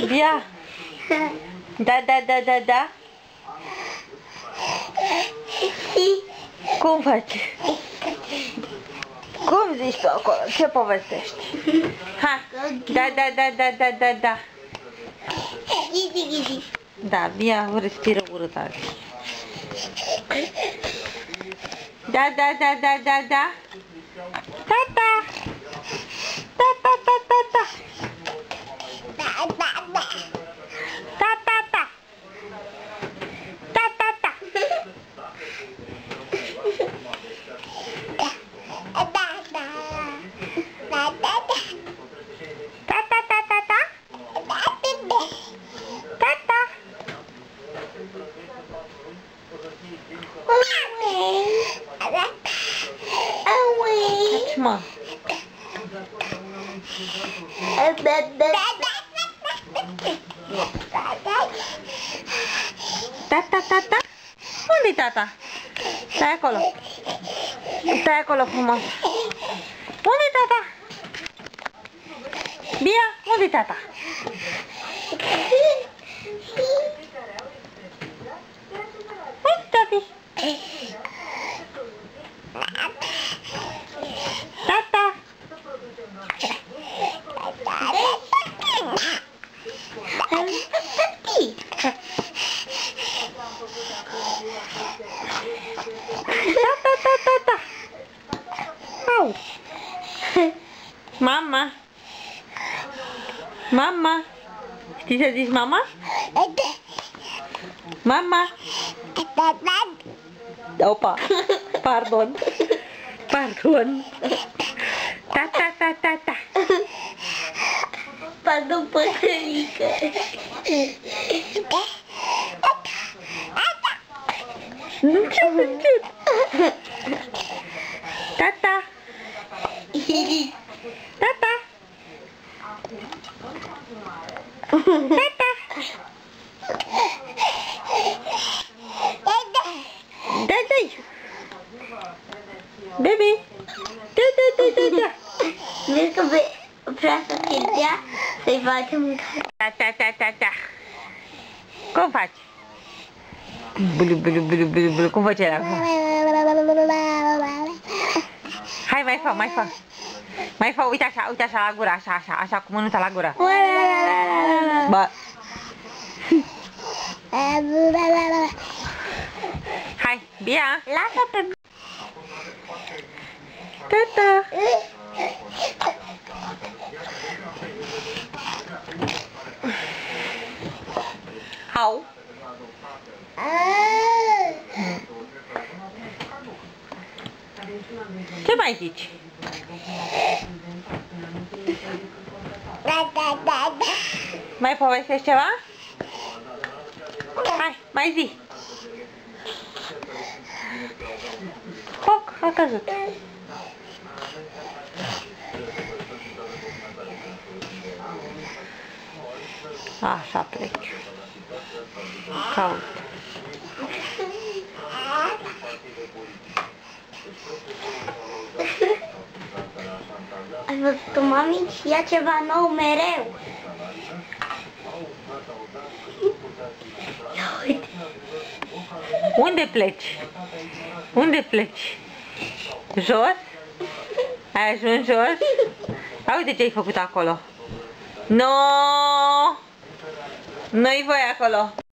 Bia. Da. Cum faci? Cum zici tu acolo? Ce povestești? Ha! Da. Da, Bia respiră urât azi. Da. Tata! Taci, mă. Tata? Unde-i tata? Stai acolo frumos. Unde-i tata? Bia, unde-i tata? Uite, tati. Tata. Tata. Au. Mama. Știi să zici mama? Mama. Opa. Pardon. Tata. Pardon, păcălică. Nu ce făcut? Tata. Dai. Baby. Da. Vezi că vrea să te dea să-i facem mâncare. Ta. Cum faci? Bulu. Cum faci ăla? Hai, mai fă, uite așa la gură, așa, cu mânuța la gură. Bă. Hai, Bia. Lasă pe... Tata. Au. Ce mai zici? Da. Mai povestești ceva? Hai, mai zi. Foc, a căzut. Așa plec. Caut. Ai văzut-o, mami? Ia ceva nou mereu. Ia uite. Unde pleci? Jos? Ai ajuns jos? Hai, uite ce ai făcut acolo. Nu! Nu-i voi acolo.